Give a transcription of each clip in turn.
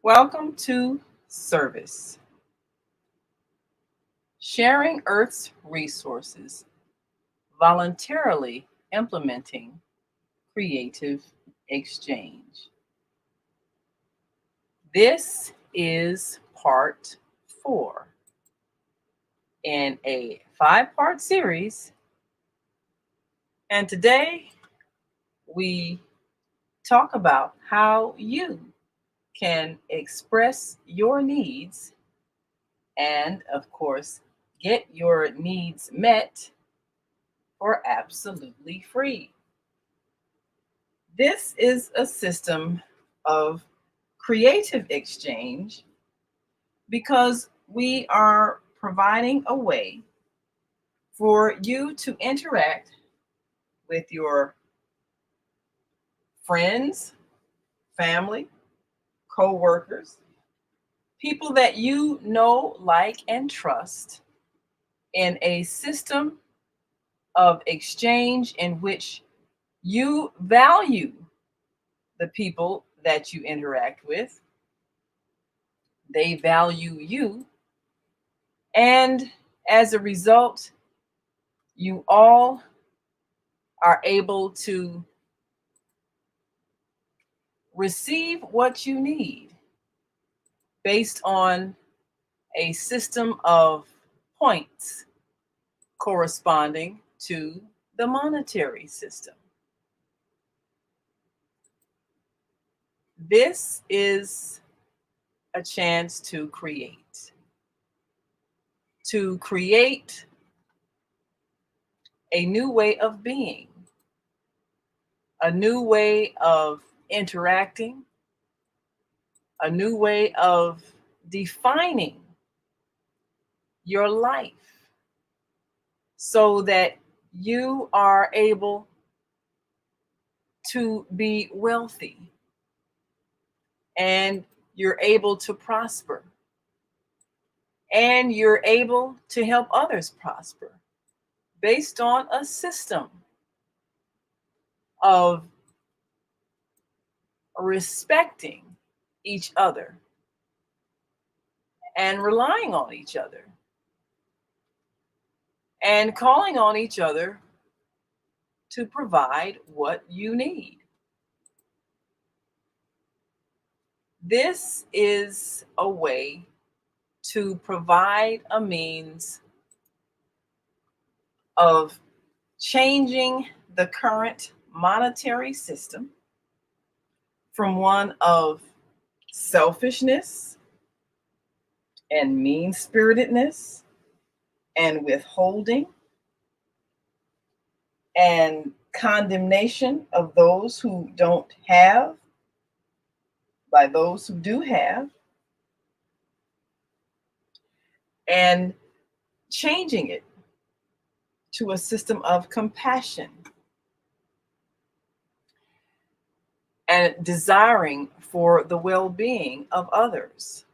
Welcome to Service, sharing Earth's resources, voluntarily implementing creative exchange. This is part 4 in a 5-part series, and today we talk about how you can express your needs and, of course, get your needs met for absolutely free. This is a system of creative exchange because we are providing a way for you to interact with your friends, family, co-workers, people that you know, like, and trust in a system of exchange in which you value the people that you interact with. They value you. And as a result, you all are able to receive what you need based on a system of points corresponding to the monetary system. This is a chance to create a new way of being, a new way of interacting, a new way of defining your life so that you are able to be wealthy and you're able to prosper and you're able to help others prosper based on a system of respecting each other and relying on each other and calling on each other to provide what you need. This is a way to provide a means of changing the current monetary system from one of selfishness and mean spiritedness and withholding and condemnation of those who don't have by those who do have, and changing it to a system of compassion and desiring for the well-being of others.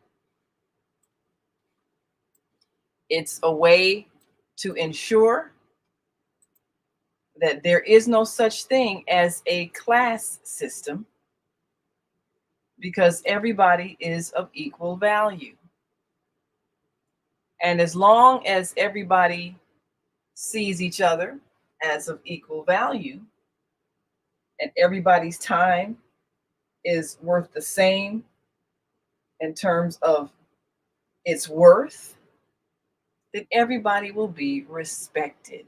It's a way to ensure that there is no such thing as a class system because everybody is of equal value. And as long as everybody sees each other as of equal value and everybody's time is worth the same in terms of its worth, then everybody will be respected.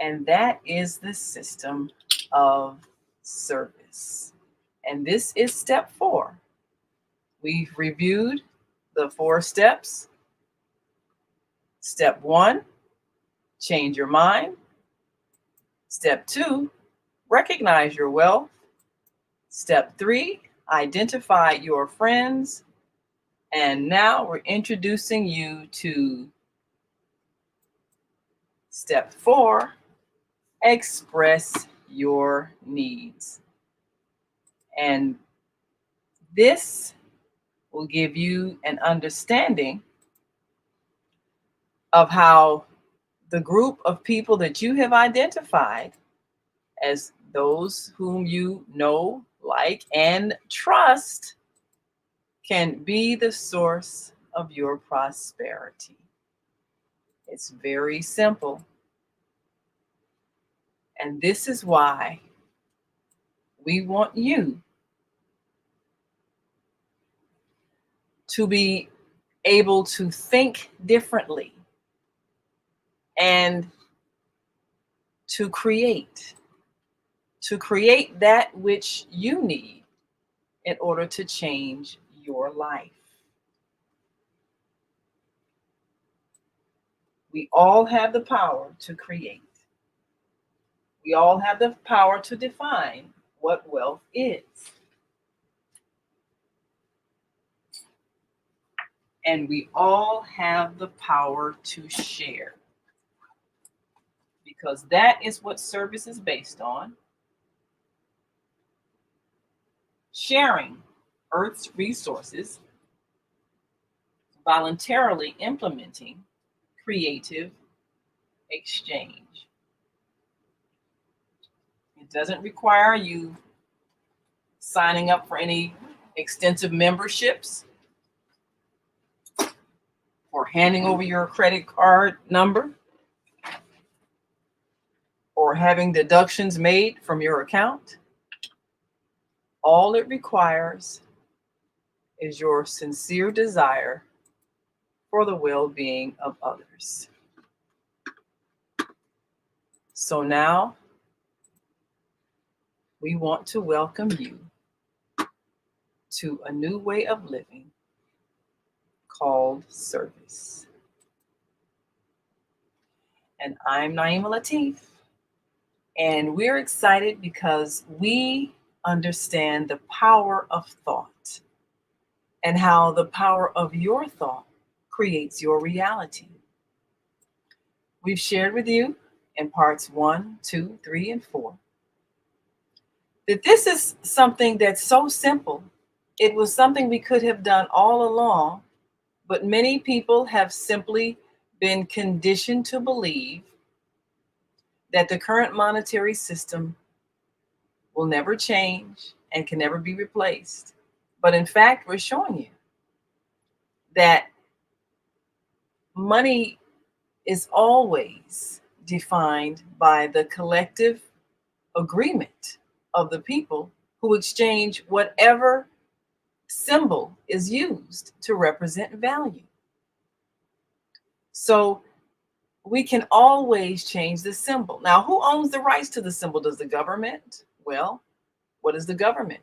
And that is the system of service. And this is step 4. We've reviewed the 4 steps. Step 1, change your mind. Step 2, recognize your wealth. Step 3, identify your friends. And now we're introducing you to step 4, express your needs. And this will give you an understanding of how the group of people that you have identified as those whom you know, like, and trust can be the source of your prosperity. It's very simple. And this is why we want you to be able to think differently and to create that which you need in order to change your life. We all have the power to create. We all have the power to define what wealth is. And we all have the power to share, because that is what service is based on. Sharing Earth's resources, voluntarily implementing creative exchange. It doesn't require you signing up for any extensive memberships or handing over your credit card number or having deductions made from your account. All it requires is your sincere desire for the well-being of others. So now we want to welcome you to a new way of living called service. And I'm Naima Latif, and we're excited because we understand the power of thought and how the power of your thought creates your reality. We've shared with you in parts 1, 2, 3, and 4 that this is something that's so simple. It was something we could have done all along, but many people have simply been conditioned to believe that the current monetary system will never change and can never be replaced. But in fact, we're showing you that money is always defined by the collective agreement of the people who exchange whatever symbol is used to represent value. So we can always change the symbol. Now, who owns the rights to the symbol? Does the government? Well, what is the government?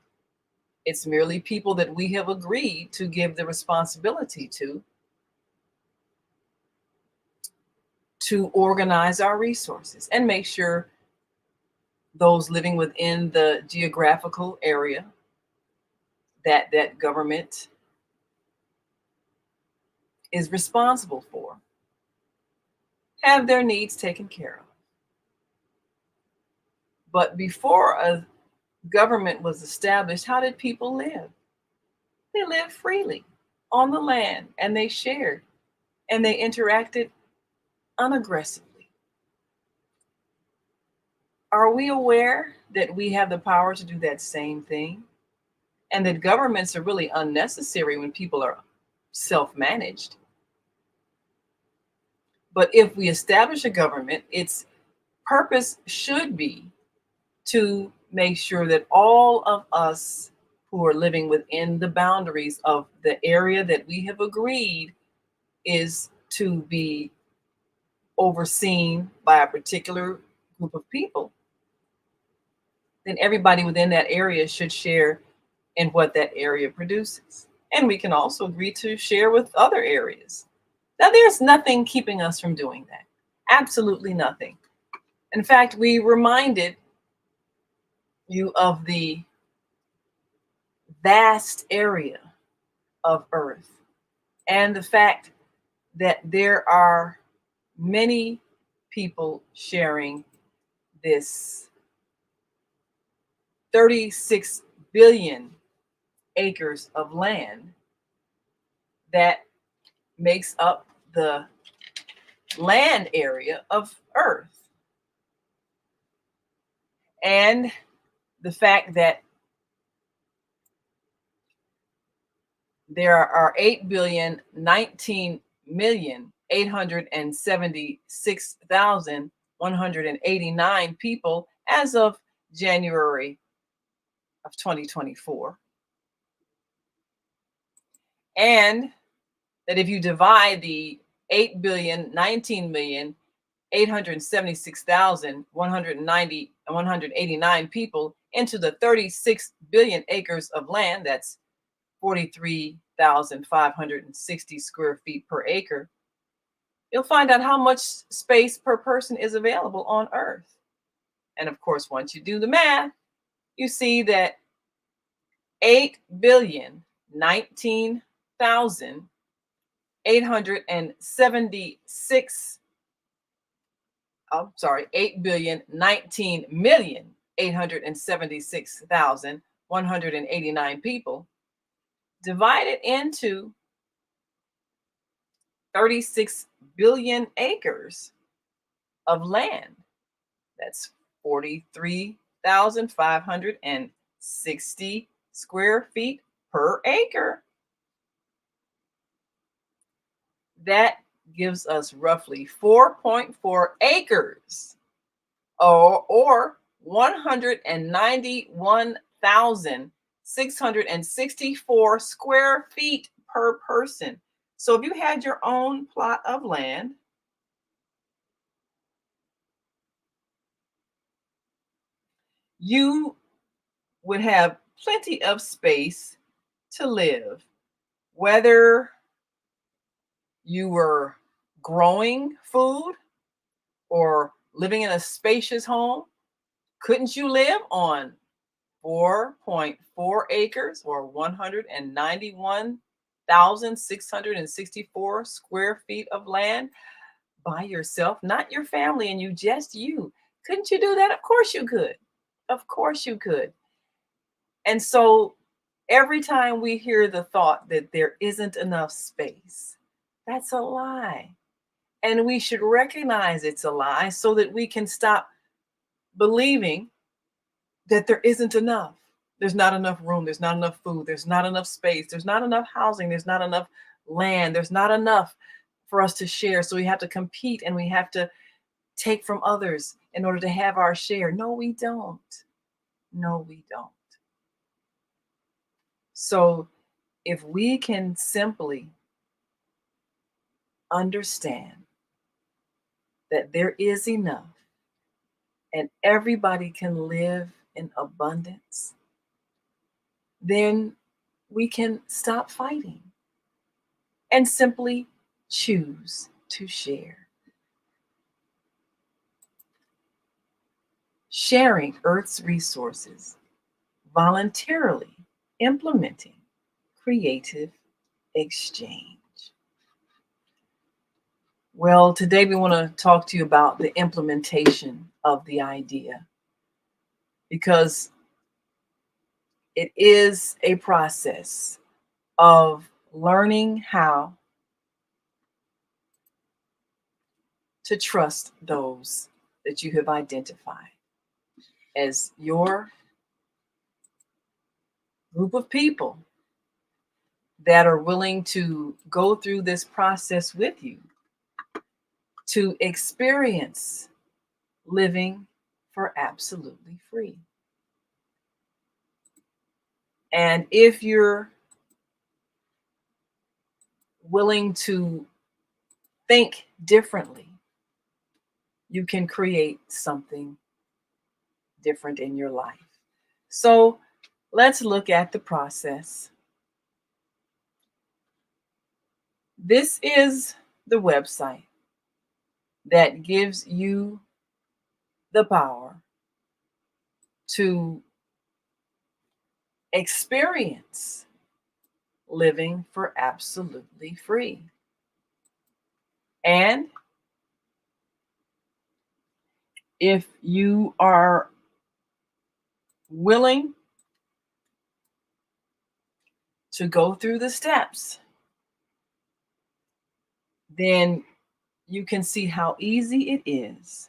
It's merely people that we have agreed to give the responsibility to organize our resources and make sure those living within the geographical area that government is responsible for have their needs taken care of. But before a government was established, how did people live? They lived freely on the land, and they shared and they interacted unaggressively. Are we aware that we have the power to do that same thing? And that governments are really unnecessary when people are self-managed. But if we establish a government, its purpose should be to make sure that all of us who are living within the boundaries of the area that we have agreed is to be overseen by a particular group of people, then everybody within that area should share in what that area produces. And we can also agree to share with other areas. Now, there's nothing keeping us from doing that. Absolutely nothing. In fact, we reminded you of the vast area of Earth and the fact that there are many people sharing this 36 billion acres of land that makes up the land area of Earth. And the fact that there are 8,019,876,189 people as of January of 2024. And that if you divide the 8,019,876,189 people into the 36 billion acres of land, that's 43,560 square feet per acre, you'll find out how much space per person is available on Earth. And of course, once you do the math, you see that 8,019,876, I'm sorry, 8,19,876,189 people divided into 36 billion acres of land. That's 43,560 square feet per acre. That gives us roughly 4.4 acres, or 191,664 square feet per person. So if you had your own plot of land, you would have plenty of space to live, whether you were growing food or living in a spacious home. Couldn't you live on 4.4 acres or 191,664 square feet of land by yourself, not your family and you, just you? Couldn't you do that? Of course you could. Of course you could. And so every time we hear the thought that there isn't enough space, that's a lie. And we should recognize it's a lie so that we can stop believing that there isn't enough. There's not enough room. There's not enough food. There's not enough space. There's not enough housing. There's not enough land. There's not enough for us to share. So we have to compete and we have to take from others in order to have our share. No, we don't. No, we don't. So if we can simply understand that there is enough and everybody can live in abundance, then we can stop fighting and simply choose to share. Sharing Earth's resources, voluntarily implementing creative exchange. Well, today we want to talk to you about the implementation of the idea, because it is a process of learning how to trust those that you have identified as your group of people that are willing to go through this process with you to experience living for absolutely free. And if you're willing to think differently, you can create something different in your life. So let's look at the process. This is the website that gives you the power to experience living for absolutely free. And if you are willing to go through the steps, then you can see how easy it is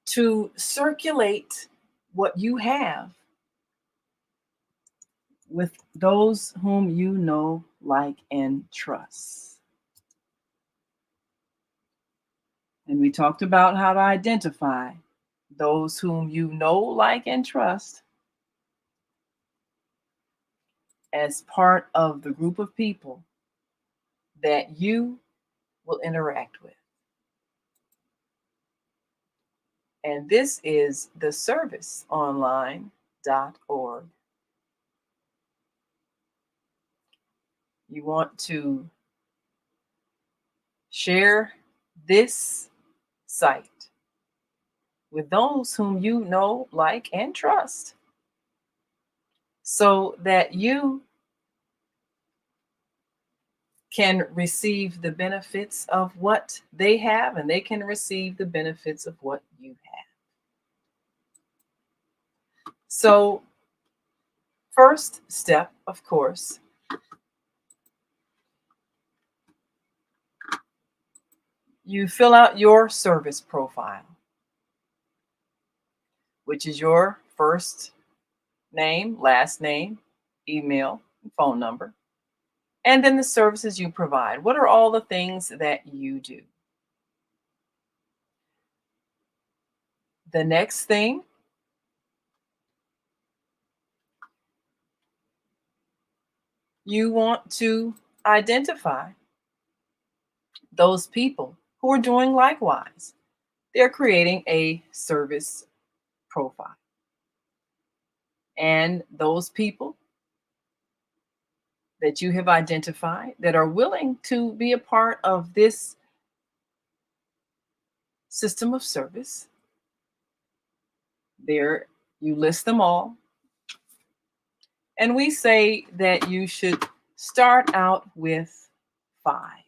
to circulate what you have with those whom you know, like, and trust. And we talked about how to identify those whom you know, like, and trust as part of the group of people that you will interact with. And this is theserviceonline.org. You want to share this site with those whom you know, like, and trust so that you can receive the benefits of what they have and they can receive the benefits of what you have. So, first step, of course, you fill out your service profile, which is your first name, last name, email, and phone number, and then the services you provide. What are all the things that you do? The next thing, you want to identify those people who are doing likewise. They're creating a service profile. And those people that you have identified that are willing to be a part of this system of service, there you list them all. And we say that you should start out with five.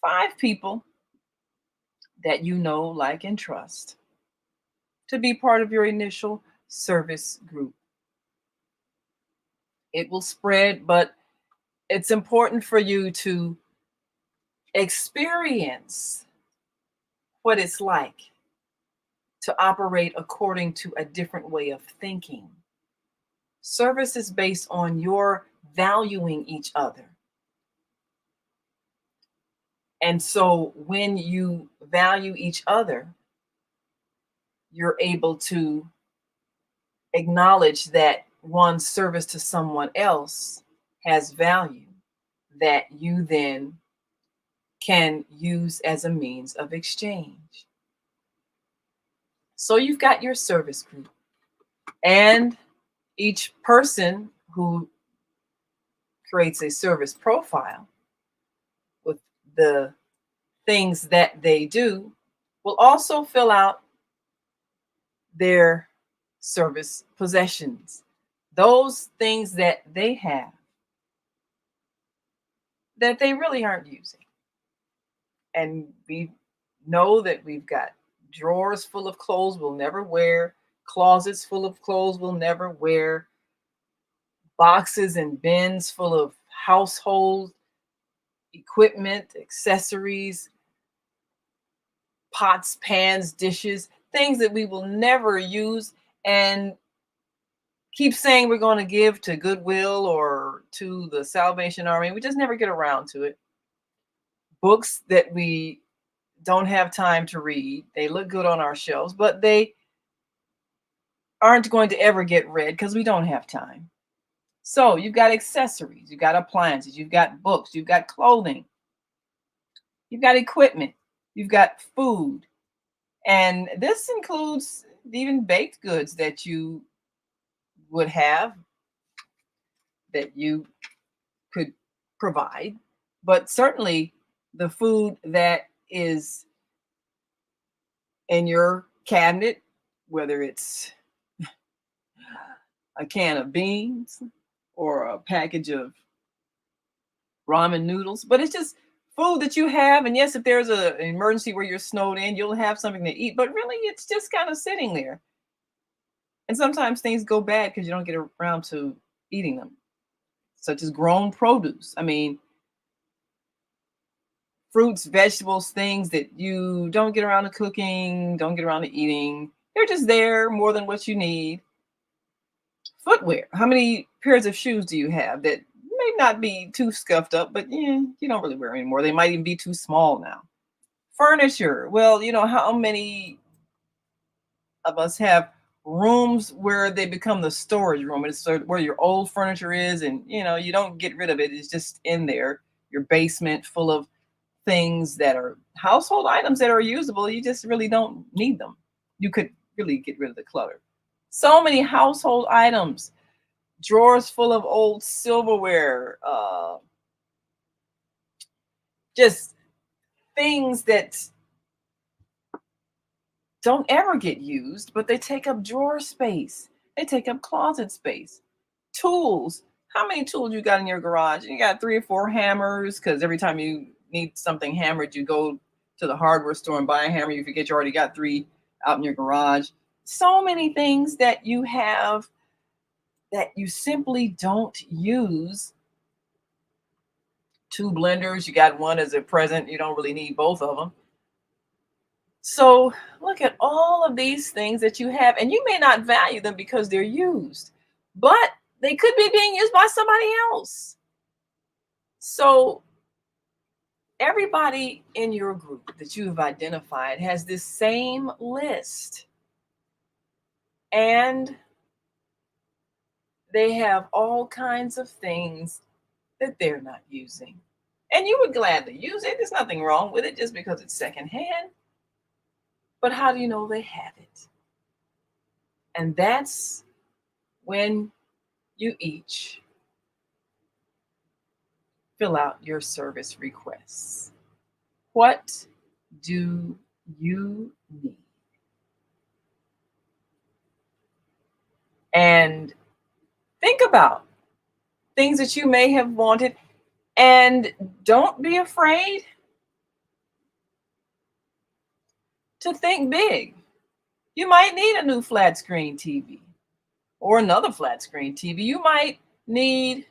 Five people that you know, like, and trust to be part of your initial service group. It will spread, but it's important for you to experience what it's like to operate according to a different way of thinking. Service is based on your valuing each other. And so when you value each other, you're able to acknowledge that one's service to someone else has value that you then can use as a means of exchange. So you've got your service group, and each person who creates a service profile with the things that they do will also fill out their service possessions, those things that they have that they really aren't using. And we know that we've got drawers full of clothes we'll never wear, closets full of clothes we'll never wear, boxes and bins full of household equipment, accessories, pots, pans, dishes, things that we will never use and keep saying we're going to give to Goodwill or to the Salvation Army. We just never get around to it. Books that we don't have time to read. They look good on our shelves, but they aren't going to ever get read because we don't have time. So you've got accessories, you've got appliances, you've got books, you've got clothing, you've got equipment, you've got food. And this includes even baked goods that you would have that you could provide, but certainly the food that is in your cabinet, whether it's a can of beans or a package of ramen noodles, but it's just food that you have. And yes, if there's an emergency where you're snowed in, you'll have something to eat, but really it's just kind of sitting there. And sometimes things go bad because you don't get around to eating them, such as grown produce. I mean, fruits, vegetables, things that you don't get around to cooking, don't get around to eating. They're just there more than what you need. Footwear. How many pairs of shoes do you have that may not be too scuffed up, but yeah, you don't really wear anymore? They might even be too small now. Furniture. Well, how many of us have rooms where they become the storage room? It's sort of where your old furniture is, and you don't get rid of it. It's just in there. Your basement full of things that are household items that are usable. You just really don't need them. You could really get rid of the clutter. So many household items, drawers full of old silverware, just things that don't ever get used, but they take up drawer space. They take up closet space. Tools. How many tools you got in your garage? You got 3 or 4 hammers, because every time you need something hammered, you go to the hardware store and buy a hammer. You forget you already got 3 out in your garage. So many things that you have that you simply don't use. 2 blenders, you got one as a present. You don't really need both of them. So look at all of these things that you have, and you may not value them because they're used, but they could be being used by somebody else. So everybody in your group that you have identified has this same list, and they have all kinds of things that they're not using. And you would gladly use it. There's nothing wrong with it just because it's secondhand. But how do you know they have it? And that's when you each fill out your service requests. What do you need? And think about things that you may have wanted, and don't be afraid to think big. You might need a new flat screen TV or another flat screen TV. You might need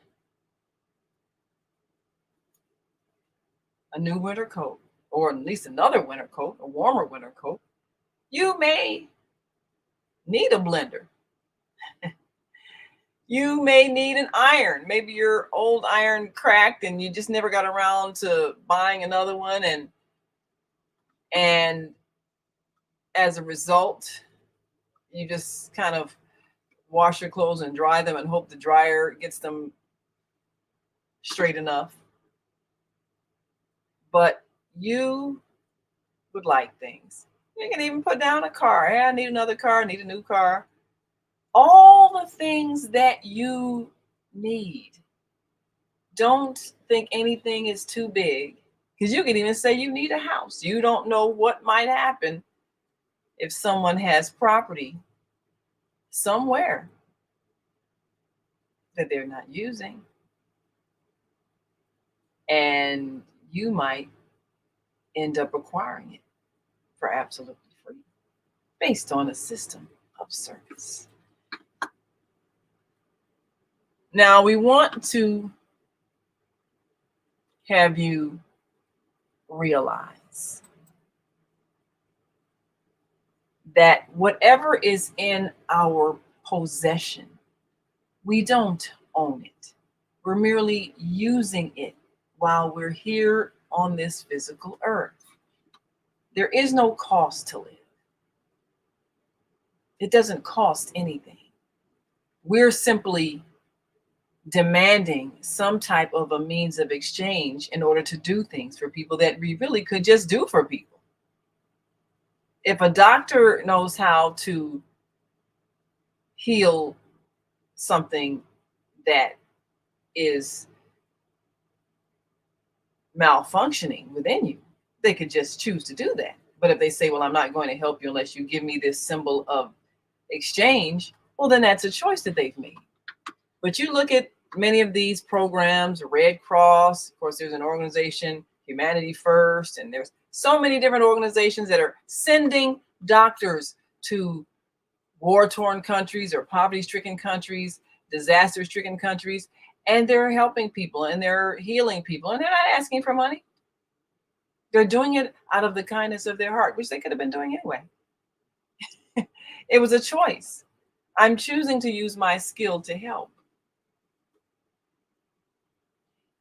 a new winter coat, or at least another winter coat, a warmer winter coat. You may need a blender. You may need an iron. Maybe your old iron cracked and you just never got around to buying another one, and as a result, you just kind of wash your clothes and dry them and hope the dryer gets them straight enough. But you would like things. You can even put down a car. Hey, I need another car, I need a new car. All the things that you need. Don't think anything is too big, because you can even say you need a house. You don't know what might happen if someone has property somewhere that they're not using, and you might end up acquiring it for absolutely free based on a system of service. Now, we want to have you realize that whatever is in our possession, we don't own it. We're merely using it while we're here on this physical earth. There is no cost to live. It doesn't cost anything. We're simply demanding some type of a means of exchange in order to do things for people that we really could just do for people. If a doctor knows how to heal something that is malfunctioning within you, they could just choose to do that. But if they say, well, I'm not going to help you unless you give me this symbol of exchange, well, then that's a choice that they've made. But you look at many of these programs, Red Cross, of course, there's an organization, Humanity First, and there's so many different organizations that are sending doctors to war-torn countries or poverty-stricken countries, disaster-stricken countries, and they're helping people and they're healing people, and they're not asking for money. They're doing it out of the kindness of their heart, which they could have been doing anyway. It was a choice. I'm choosing to use my skill to help.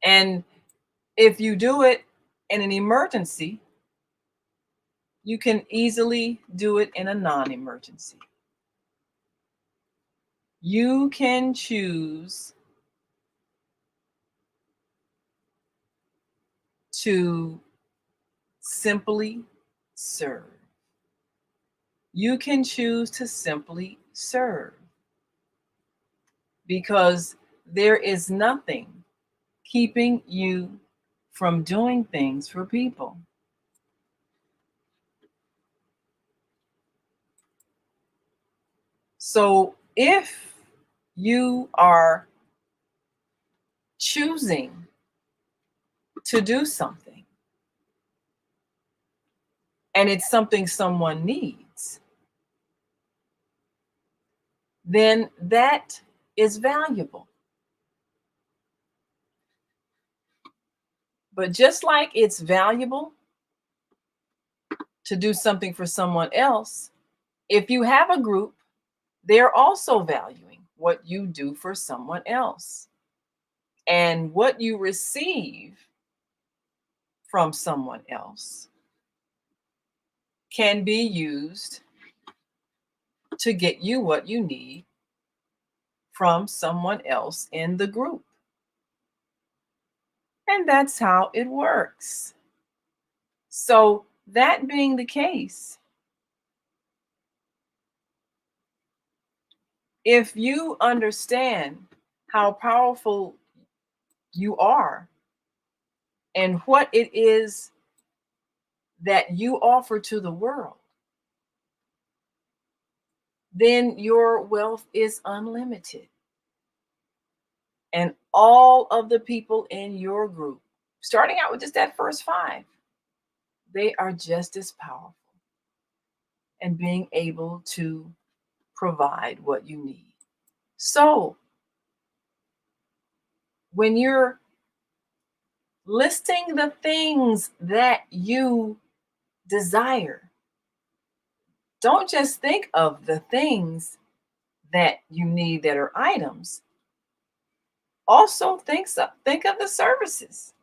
And if you do it in an emergency, you can easily do it in a non-emergency. You can choose to simply serve. You can choose to simply serve because there is nothing keeping you from doing things for people. So if you are choosing to do something and it's something someone needs, then that is valuable. But just like it's valuable to do something for someone else, if you have a group, they're also valuing what you do for someone else. And what you receive from someone else can be used to get you what you need from someone else in the group. And that's how it works. So, that being the case, if you understand how powerful you are and what it is that you offer to the world, then your wealth is unlimited. And all of the people in your group, starting out with just that first 5, they are just as powerful and being able to provide what you need. So, when you're listing the things that you desire, don't just think of the things that you need that are items. Also, think of the services.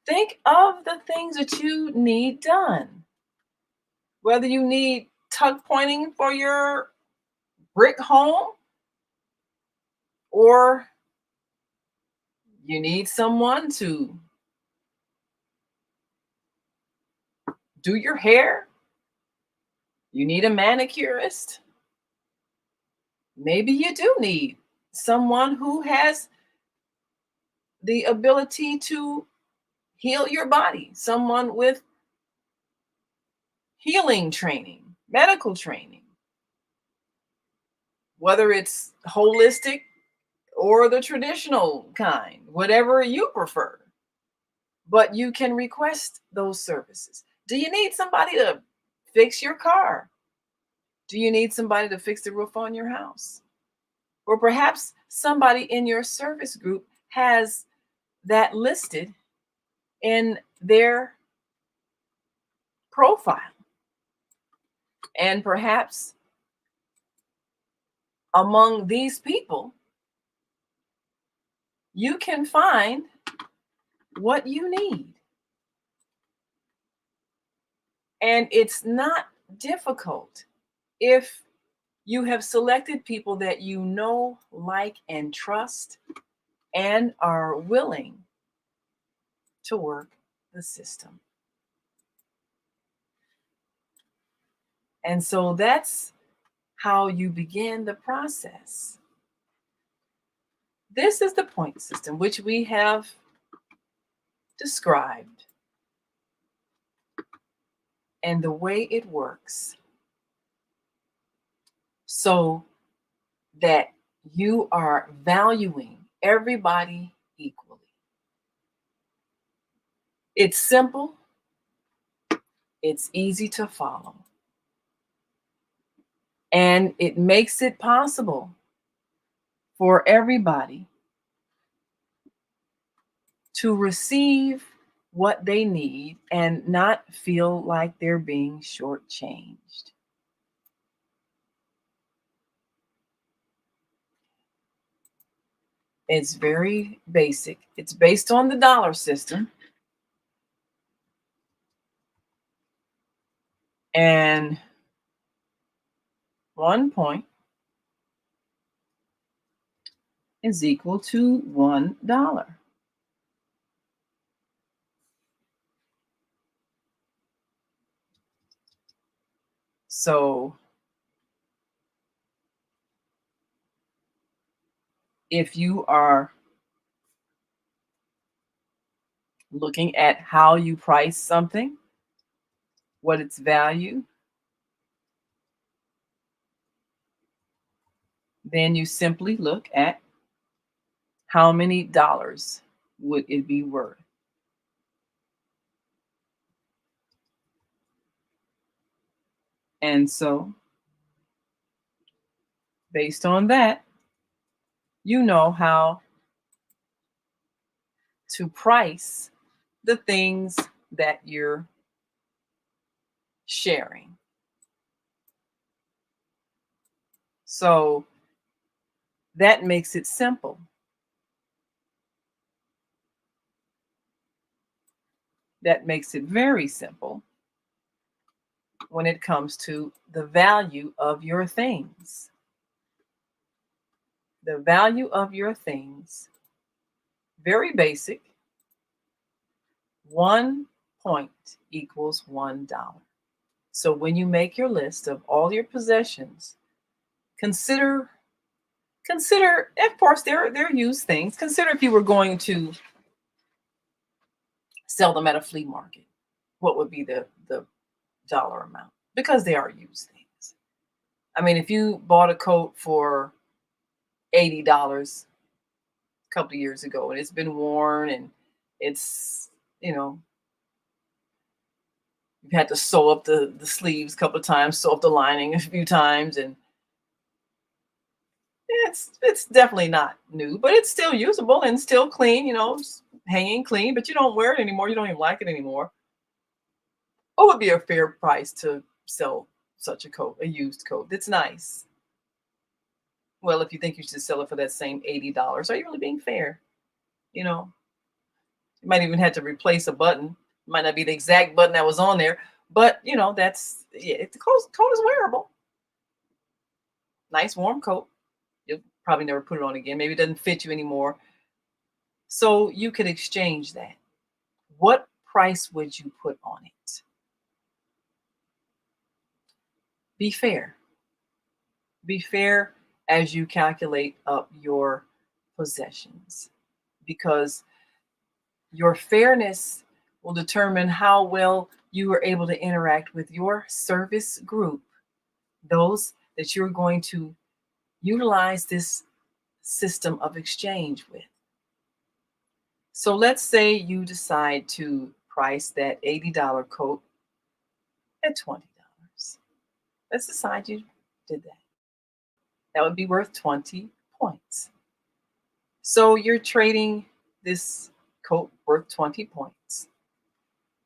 Think of the things that you need done. Whether you need tuck pointing for your brick home, or you need someone to do your hair, you need a manicurist. Maybe you do need someone who has the ability to heal your body, someone with healing training, medical training, whether it's holistic or the traditional kind, whatever you prefer. But you can request those services. Do you need somebody to fix your car? Do you need somebody to fix the roof on your house? Or perhaps somebody in your service group has that listed in their profile. And perhaps among these people, you can find what you need. And it's not difficult if you have selected people that you know, like, and trust, and are willing to work the system. And so that's how you begin the process. This is the point system, which we have described, and the way it works, so that you are valuing everybody equally. It's simple, it's easy to follow, and it makes it possible for everybody to receive what they need and not feel like they're being shortchanged. It's very basic. It's based on the dollar system. And 1 point is equal to $1. So if you are looking at how you price something, what its value, then you simply look at how many dollars would it be worth. And so, based on that, you know how to price the things that you're sharing. So that makes it simple. That makes it very simple when it comes to the value of your things. The value of your things, very basic. 1 point equals $1. So when you make your list of all your possessions, consider, of course, they're used things. Consider if you were going to sell them at a flea market, what would be the dollar amount? Because they are used things. I mean, if you bought a coat for $80 a couple of years ago and it's been worn and it's, you've had to sew up the sleeves a couple of times, sew up the lining a few times, and it's definitely not new, but it's still usable and still clean, hanging clean, but you don't wear it anymore. You don't even like it anymore. What would be a fair price to sell such a coat, a used coat? That's nice. Well, if you think you should sell it for that same $80, are you really being fair? You know, you might even have to replace a button. It might not be the exact button that was on there, but that's the coat is wearable. Nice warm coat. You'll probably never put it on again. Maybe it doesn't fit you anymore. So you could exchange that. What price would you put on it? Be fair. Be fair as you calculate up your possessions, because your fairness will determine how well you are able to interact with your service group, those that you're going to utilize this system of exchange with. So let's say you decide to price that $80 coat at $20. Let's decide you did that. That would be worth 20 points. So you're trading this coat worth 20 points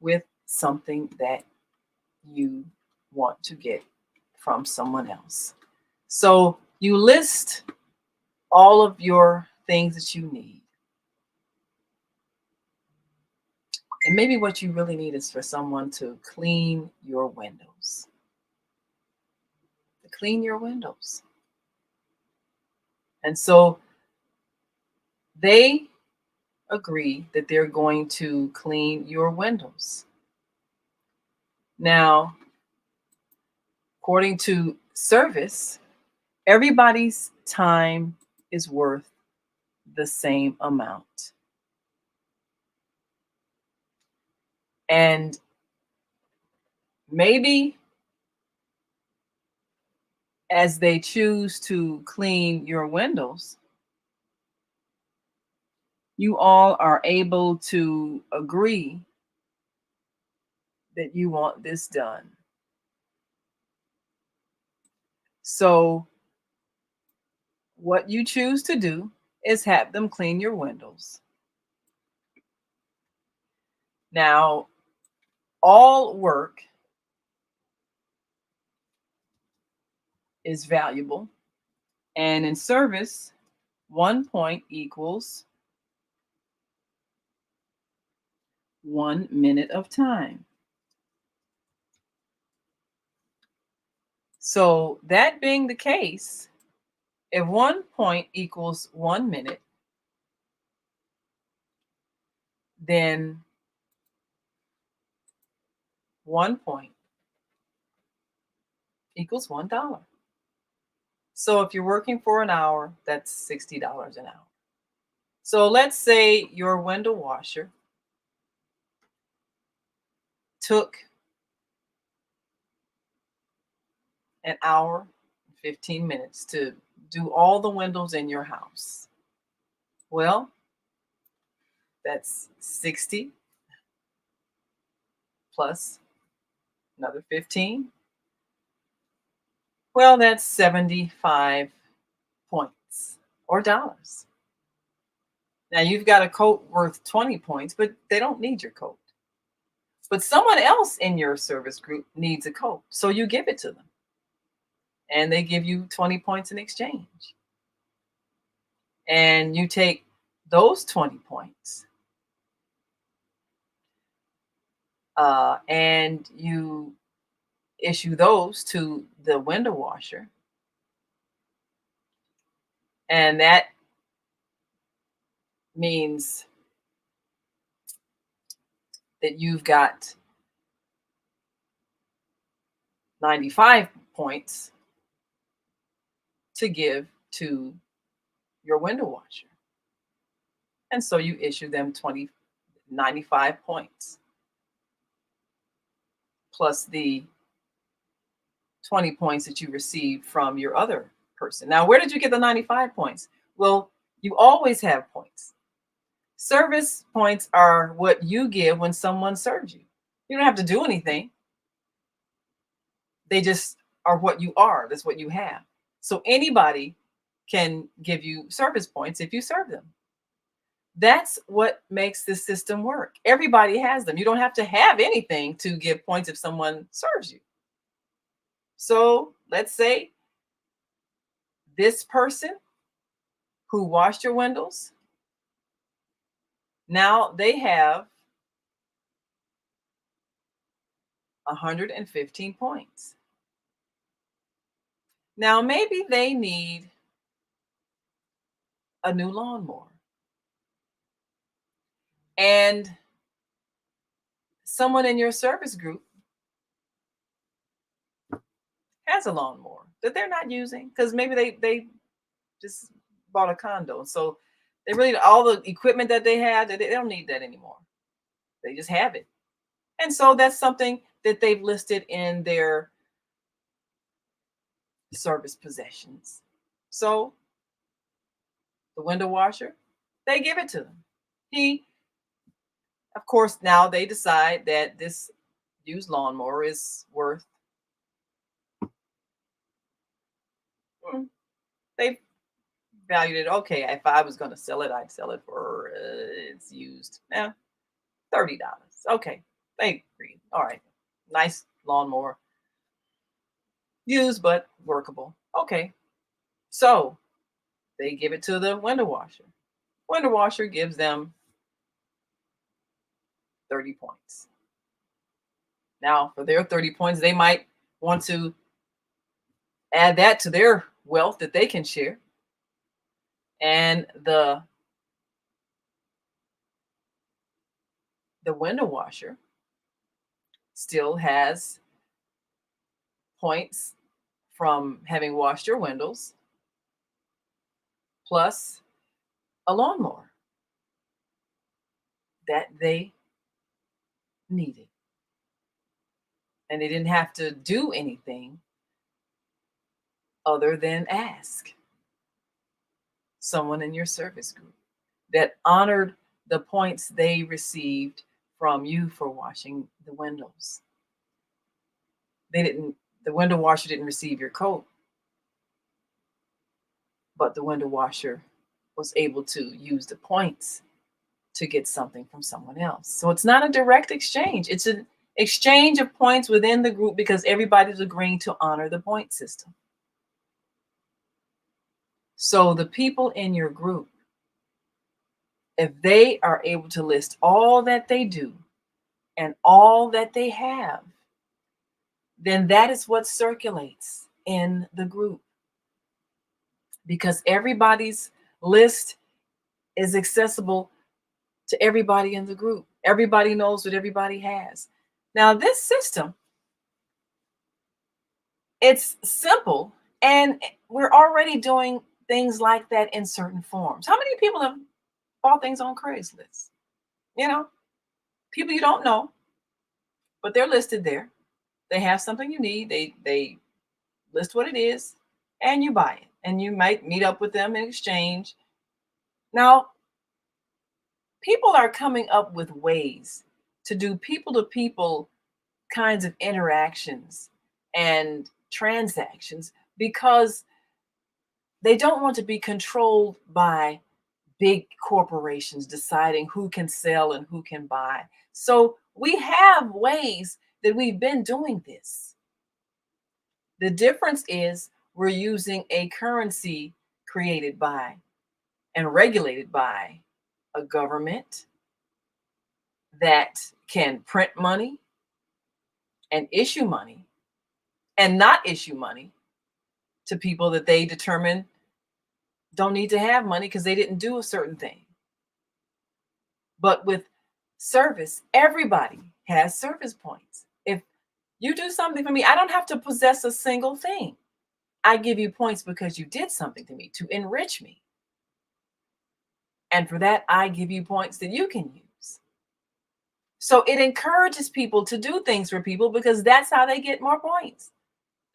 with something that you want to get from someone else. So you list all of your things that you need. And maybe what you really need is for someone to clean your windows. To clean your windows. And so they agree that they're going to clean your windows. Now, according to service, everybody's time is worth the same amount. And maybe as they choose to clean your windows, you all are able to agree that you want this done. So, what you choose to do is have them clean your windows. Now, all work is valuable, and in service, 1 point equals 1 minute of time. So that being the case, if 1 point equals 1 minute, then 1 point equals $1. So if you're working for an hour, that's $60 an hour. So let's say your window washer took an hour and 15 minutes to do all the windows in your house. Well, that's 60 plus another 15. Well, that's 75 points or dollars. Now you've got a coat worth 20 points, but they don't need your coat. But someone else in your service group needs a coat. So you give it to them. And they give you 20 points in exchange. And you take those 20 points and you issue those to the window washer. And that means that you've got 95 points to give to your window washer. And so you issue them 95 points plus the 20 points that you received from your other person. Now, where did you get the 95 points? Well, you always have points. Service points are what you give when someone serves you. You don't have to do anything. They just are what you are. That's what you have. So anybody can give you service points if you serve them. That's what makes this system work. Everybody has them. You don't have to have anything to give points if someone serves you. So let's say this person who washed your windows, now they have 115 points. Now maybe they need a new lawnmower. And someone in your service group has a lawnmower that they're not using because maybe they just bought a condo. So they really, all the equipment that they had, they don't need that anymore. They just have it. And so that's something that they've listed in their service possessions. So the window washer, they give it to them. Of course, now they decide that this used lawnmower is worth, they valued it. Okay, if I was going to sell it, I'd sell it for, it's used, $30. Okay, they agreed. All right, nice lawnmower. Used, but workable. Okay, so they give it to the window washer. Window washer gives them 30 points. Now, for their 30 points, they might want to add that to their wealth that they can share. And the window washer still has points from having washed your windows plus a lawnmower that they needed. And they didn't have to do anything other than ask someone in your service group that honored the points they received from you for washing the windows. The window washer didn't receive your coat, but the window washer was able to use the points to get something from someone else. So it's not a direct exchange. It's an exchange of points within the group because everybody's agreeing to honor the point system. So the people in your group, if they are able to list all that they do and all that they have, then that is what circulates in the group, because everybody's list is accessible to everybody in the group. Everybody knows what everybody has. Now, this system, it's simple, and we're already doing things like that in certain forms. How many people have bought things on Craigslist? You know, people you don't know, but they're listed there. They have something you need. They list what it is, and you buy it. And you might meet up with them in exchange. Now, people are coming up with ways to do people to people kinds of interactions and transactions because they don't want to be controlled by big corporations deciding who can sell and who can buy. So we have ways that we've been doing this. The difference is we're using a currency created by and regulated by a government that can print money and issue money and not issue money to people that they determine don't need to have money because they didn't do a certain thing. But with service, everybody has service points. If you do something for me, I don't have to possess a single thing. I give you points because you did something to me to enrich me. And for that, I give you points that you can use. So it encourages people to do things for people because that's how they get more points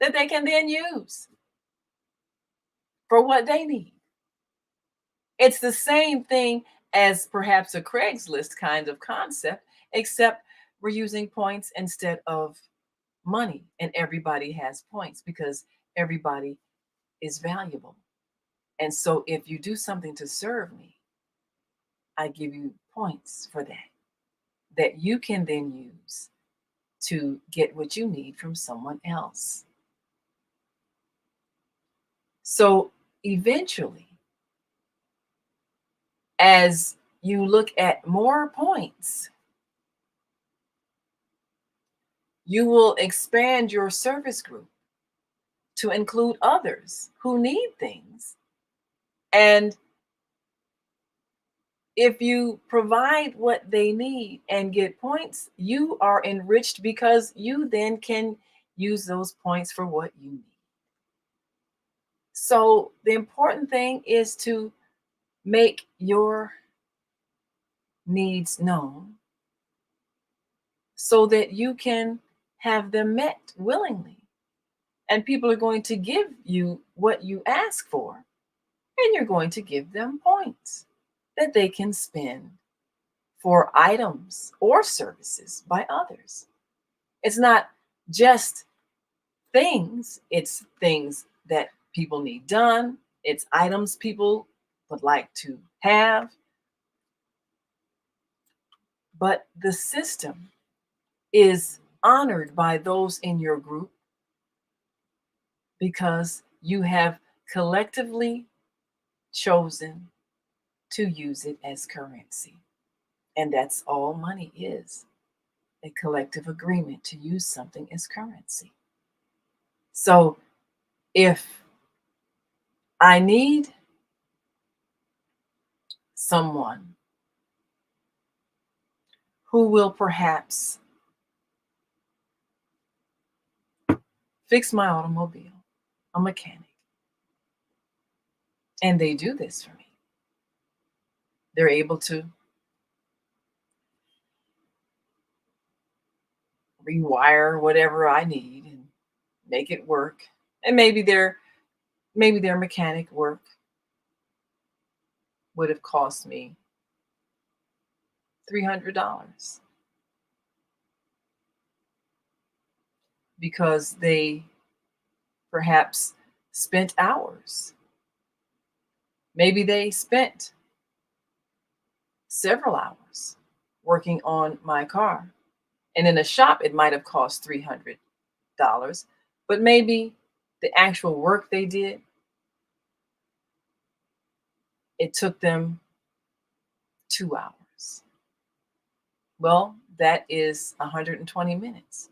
that they can then use for what they need. It's the same thing as perhaps a Craigslist kind of concept, except we're using points instead of money, and everybody has points because everybody is valuable. And so if you do something to serve me, I give you points for that you can then use to get what you need from someone else. So eventually, as you look at more points, you will expand your service group to include others who need things. And if you provide what they need and get points, you are enriched because you then can use those points for what you need. So the important thing is to make your needs known so that you can have them met willingly. And people are going to give you what you ask for, and you're going to give them points that they can spend for items or services by others. It's not just things, it's things that people need done, it's items people would like to have. But the system is honored by those in your group because you have collectively chosen to use it as currency. And that's all money is, a collective agreement to use something as currency. So if I need someone who will perhaps fix my automobile, a mechanic, and they do this for me, they're able to rewire whatever I need and make it work. And maybe their mechanic work would have cost me $300 because they perhaps spent hours. Maybe they spent several hours working on my car. And in a shop, it might have cost $300, but maybe the actual work they did It took them 2 hours. Well, that is 120 minutes.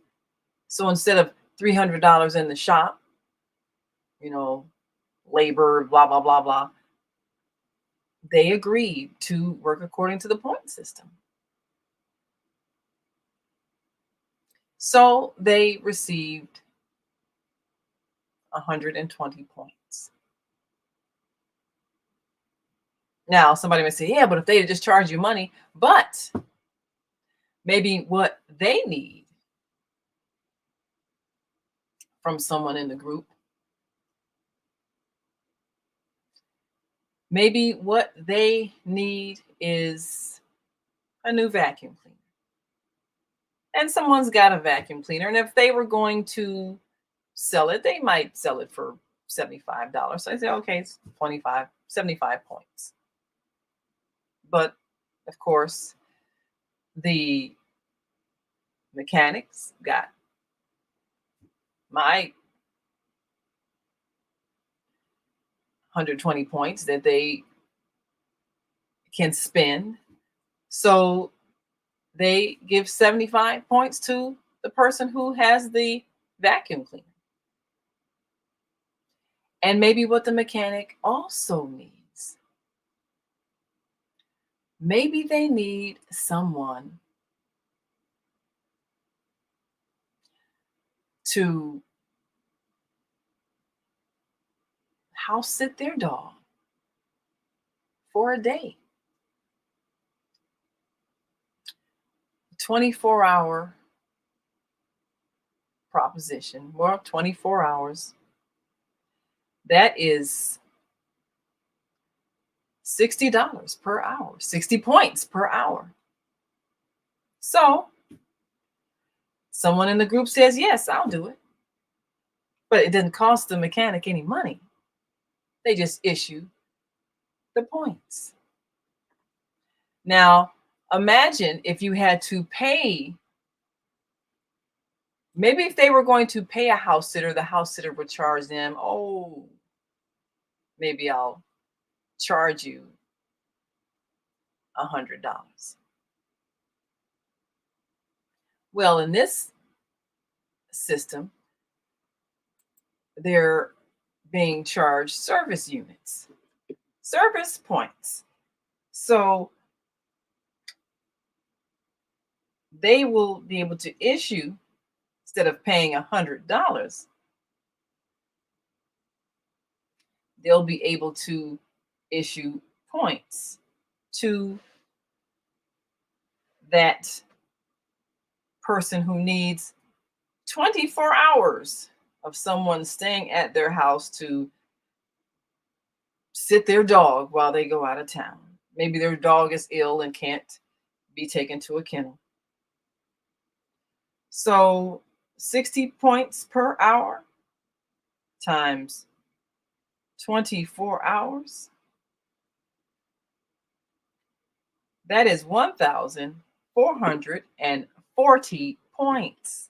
So instead of $300 in the shop, you know, labor, blah, blah, blah, blah, they agreed to work according to the point system. So they received 120 points. Now, somebody may say, yeah, but if they had just charged you money, but maybe what they need from someone in the group, maybe what they need is a new vacuum cleaner. And someone's got a vacuum cleaner. And if they were going to sell it, they might sell it for $75. So I say, okay, it's 25, 75 points. But of course, the mechanics got my 120 points that they can spend. So they give 75 points to the person who has the vacuum cleaner. And maybe what the mechanic also needs. Maybe they need someone to house sit their dog for a day. 24-hour proposition, well, 24 hours. That is $60 per hour, 60 points per hour. So someone in the group says, yes, I'll do it. But it didn't cost the mechanic any money. They just issue the points. Now, imagine if you had to pay, maybe if they were going to pay a house sitter, the house sitter would charge them, oh, maybe I'll charge you $100. Well, in this system, they're being charged service units, service points. So they will be able to issue, instead of paying $100, they'll be able to issue points to that person who needs 24 hours of someone staying at their house to sit their dog while they go out of town. Maybe their dog is ill and can't be taken to a kennel. So 60 points per hour times 24 hours. That is 1,440 points.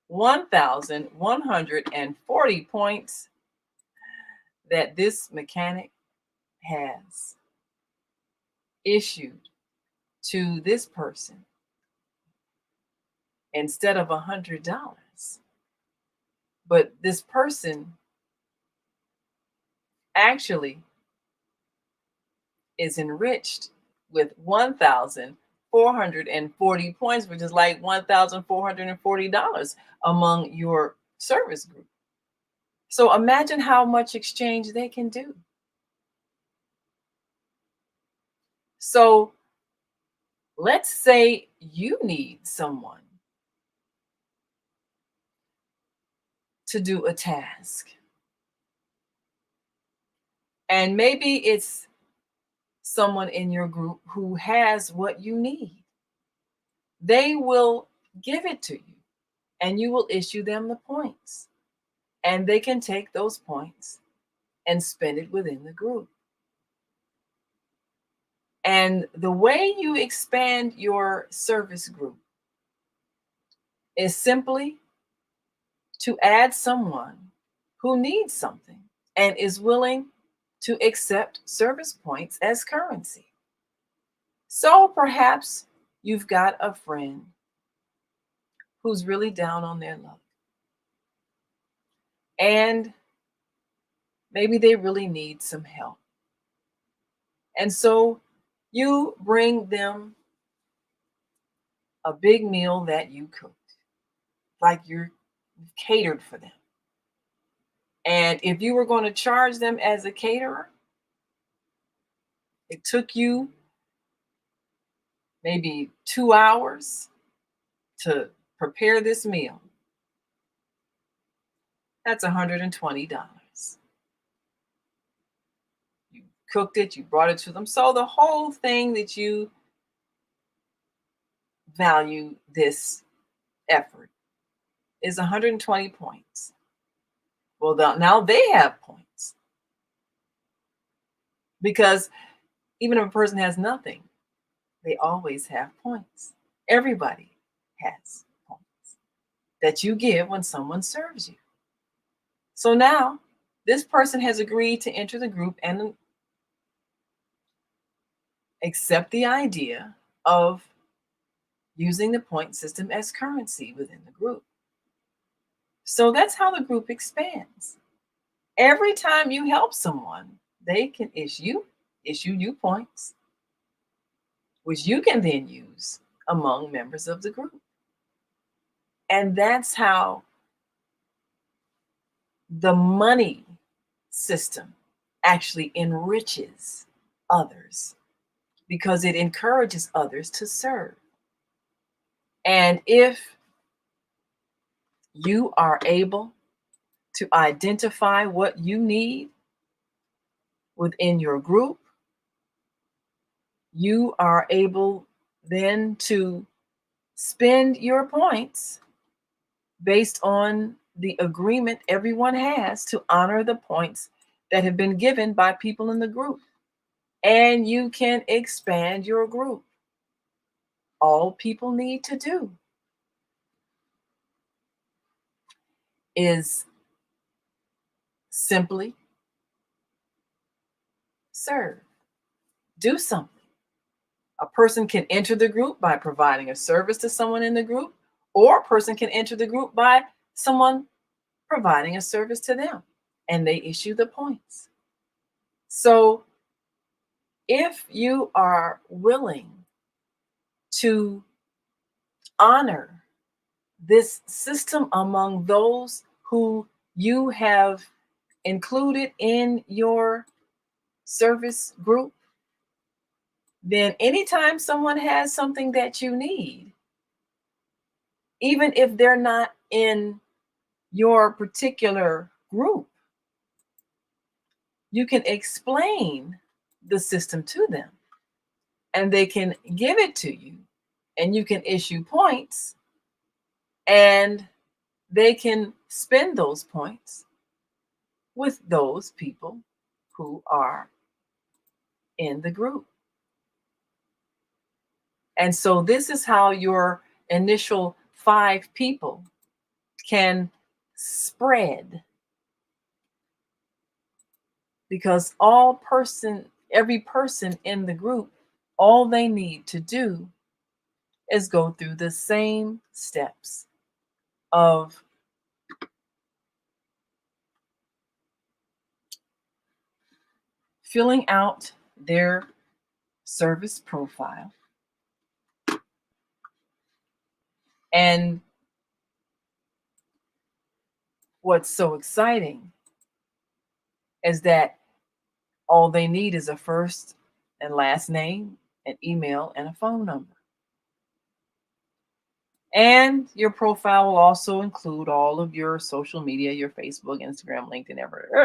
1,140 points that this mechanic has issued to this person instead of $100. But this person actually is enriched with 1,440 points, which is like $1,440 among your service group. So imagine how much exchange they can do. So let's say you need someone to do a task. And maybe it's someone in your group who has what you need. They will give it to you and you will issue them the points. And they can take those points and spend it within the group. And the way you expand your service group is simply to add someone who needs something and is willing to accept service points as currency. So perhaps you've got a friend who's really down on their luck. And maybe they really need some help. And so you bring them a big meal that you cooked, like you've catered for them. And if you were going to charge them as a caterer, it took you maybe 2 hours to prepare this meal. That's $120. You cooked it, you brought it to them. So the whole thing that you value this effort is 120 points. Well, now they have points, because even if a person has nothing, they always have points. Everybody has points that you give when someone serves you. So now this person has agreed to enter the group and accept the idea of using the point system as currency within the group. So that's how the group expands. Every time you help someone, they can issue you points, which you can then use among members of the group. And that's how the money system actually enriches others, because it encourages others to serve. And if you are able to identify what you need within your group, you are able then to spend your points based on the agreement everyone has to honor the points that have been given by people in the group. And you can expand your group. All people need to do is simply serve. Do something. A person can enter the group by providing a service to someone in the group, or a person can enter the group by someone providing a service to them, and they issue the points. So if you are willing to honor this system among those who you have included in your service group, then anytime someone has something that you need, even if they're not in your particular group, you can explain the system to them and they can give it to you, and you can issue points, and they can spend those points with those people who are in the group. And so this is how your initial 5 people can spread, because every person in the group, all they need to do is go through the same steps of filling out their service profile. And what's so exciting is that all they need is a first and last name, an email, and a phone number. And your profile will also include all of your social media, your Facebook, Instagram, LinkedIn,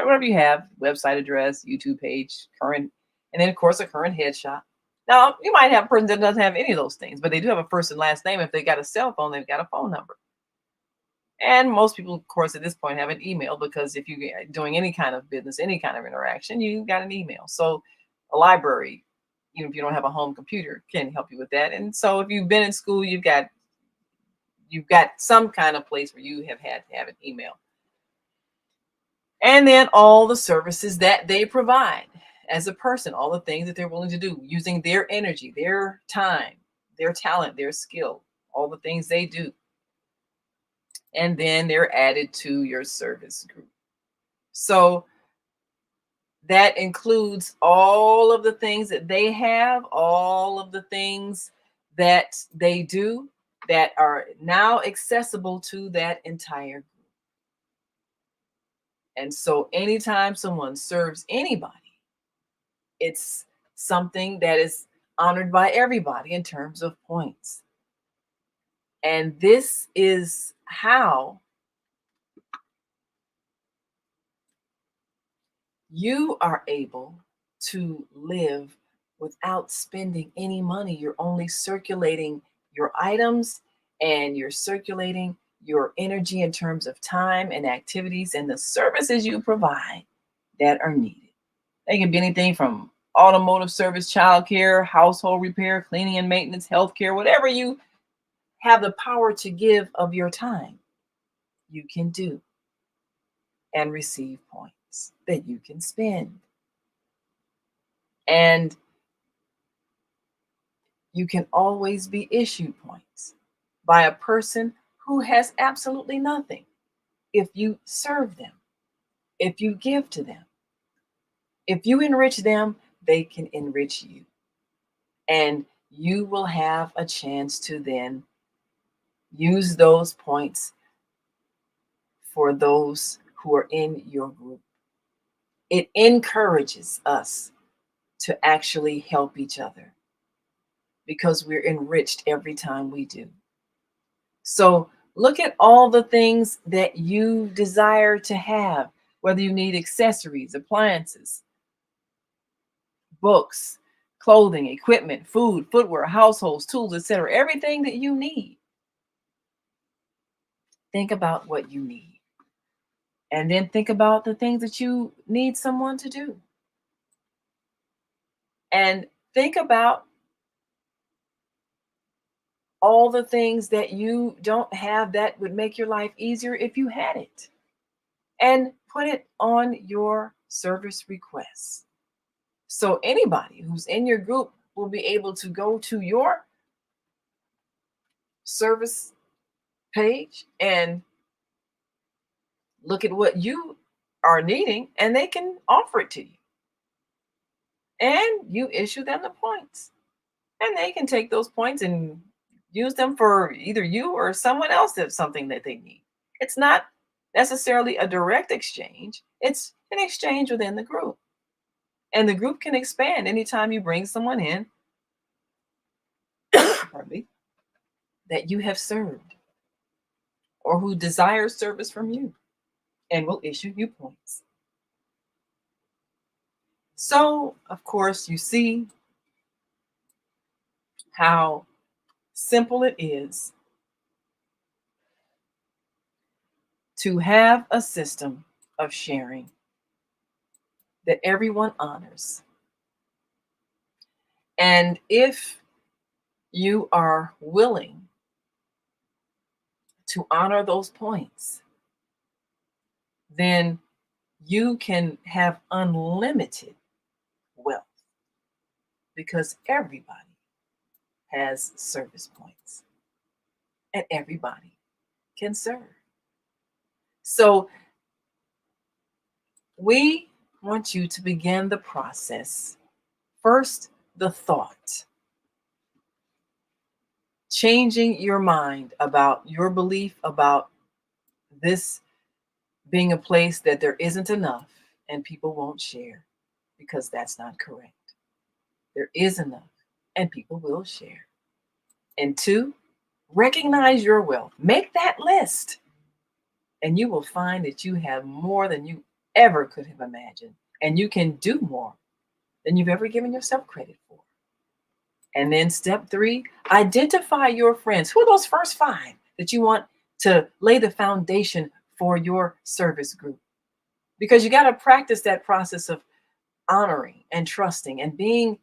whatever you have, website address, YouTube page, current, and then of course a current headshot. Now, you might have a person that doesn't have any of those things, but they do have a first and last name. If they got a cell phone, they've got a phone number. And most people, of course, at this point have an email, because if you're doing any kind of business, any kind of interaction, you got an email. So a library, even if you don't have a home computer, can help you with that. And so if you've been in school, you've got some kind of place where you have had to have an email. And then all the services that they provide as a person, all the things that they're willing to do using their energy, their time, their talent, their skill, all the things they do. And then they're added to your service group. So that includes all of the things that they have, all of the things that they do that are now accessible to that entire group. And so anytime someone serves anybody, it's something that is honored by everybody in terms of points. And this is how you are able to live without spending any money. You're only circulating your items and you're circulating your energy in terms of time and activities and the services you provide that are needed. They can be anything from automotive service, childcare, household repair, cleaning and maintenance, healthcare, whatever you have the power to give of your time, you can do and receive points that you can spend. And you can always be issued points by a person who has absolutely nothing if you serve them, if you give to them, if you enrich them, they can enrich you. And you will have a chance to then use those points for those who are in your group. It encourages us to actually help each other because we're enriched every time we do. So look at all the things that you desire to have, whether you need accessories, appliances, books, clothing, equipment, food, footwear, households, tools, etc. Everything that you need. Think about what you need. And then think about the things that you need someone to do. And think about all the things that you don't have that would make your life easier if you had it. And put it on your service requests. So anybody who's in your group will be able to go to your service page and look at what you are needing, and they can offer it to you. And you issue them the points. And they can take those points and use them for either you or someone else if something that they need. It's not necessarily a direct exchange, it's an exchange within the group. And the group can expand anytime you bring someone in pardon me, that you have served or who desires service from you and will issue you points. So, of course, you see how simple it is to have a system of sharing that everyone honors. And if you are willing to honor those points, then you can have unlimited wealth because everybody has service points and everybody can serve. So we want you to begin the process. First, the thought, changing your mind about your belief about this being a place that there isn't enough and people won't share, because that's not correct. There is enough and people will share. And two, recognize your wealth. Make that list and you will find that you have more than you ever could have imagined, and you can do more than you've ever given yourself credit for. And then step three, identify your friends. Who are those first five that you want to lay the foundation for your service group? Because you got to practice that process of honoring and trusting and being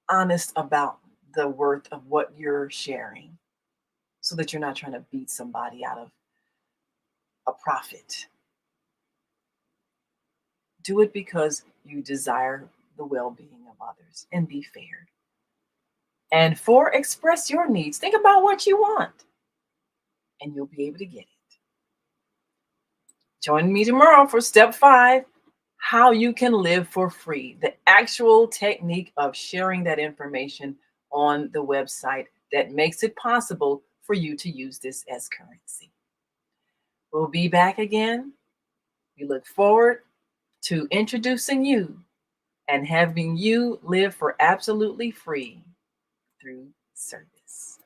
honest about the worth of what you're sharing, so that you're not trying to beat somebody out of a profit. Do it because you desire the well-being of others, and be fair. And for express your needs, think about what you want, and you'll be able to get it. Join me tomorrow for step 5, how you can live for free, the actual technique of sharing that information on the website that makes it possible for you to use this as currency. We'll be back again. We look forward to introducing you and having you live for absolutely free through service.